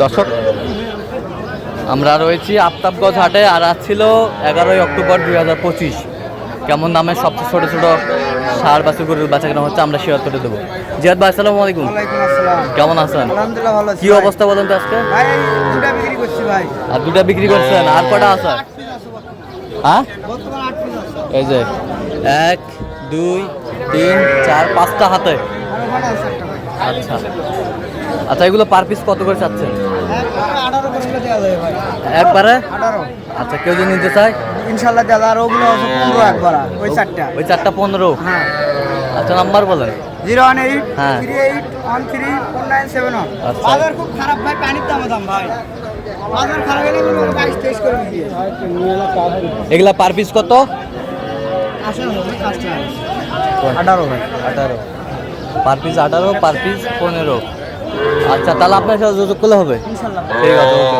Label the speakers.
Speaker 1: দর্শক, আমরা রয়েছি আফতাবগঞ্জ হাটে, আর আজ ছিল 11ই অক্টোবর 2025। কেমন দামের সবচেয়ে ছোটো ছোটো সার বাছুর গরুর বাচ্চা কেনা হচ্ছে আমরা শেয়ার করে দেবো। জিয়াদ ভাই, আসসালামু আলাইকুম। কেমন আছেন?
Speaker 2: আলহামদুলিল্লাহ ভালো আছি।
Speaker 1: কি অবস্থা বলেন তো আজকে?
Speaker 2: ভাই দুটা বিক্রি করছি ভাই।
Speaker 1: আর দুটা বিক্রি করছেন, আর কটা আছে? হ্যাঁ,
Speaker 2: বর্তমানে 8 পিস আছে।
Speaker 1: এই যে 1 2 3 4 5টা হাতে।
Speaker 2: আর ওখানে আছে একটা ভাই।
Speaker 1: আচ্ছা আচ্ছা, এগুলো পার পিস কত করে চাচ্ছেন?
Speaker 2: একবারে 18 করে দেওয়া যাবে ভাই।
Speaker 1: একবারে
Speaker 2: 18
Speaker 1: আচ্ছা, কেউ যদি নিতে চায়
Speaker 2: ইনশাআল্লাহ দেওয়া যাবে। আর ওগুলো আছে 15 একবার, ওই চারটা।
Speaker 1: ওই চারটা 15।
Speaker 2: হ্যাঁ।
Speaker 1: আচ্ছা, নাম্বার বলেন।
Speaker 2: 018
Speaker 1: হ্যাঁ।
Speaker 2: 38 13 4971।
Speaker 1: আচ্ছা।
Speaker 2: বাজার খুব খারাপ ভাই, পানির দাম ভাই। বাজার খারাপ হলে 22 23 করে দিয়ে।
Speaker 1: এগুলা পার পিস কত?
Speaker 2: আসেন ভাই, কাজটা 18 ভাই।
Speaker 1: 18 পার পিস, 18 পার পিস 15। আচ্ছা, তাহলে আপনার সাথে যোগাযোগ করলে হবে।
Speaker 2: ইনশাআল্লাহ।
Speaker 1: ঠিক আছে, ওকে।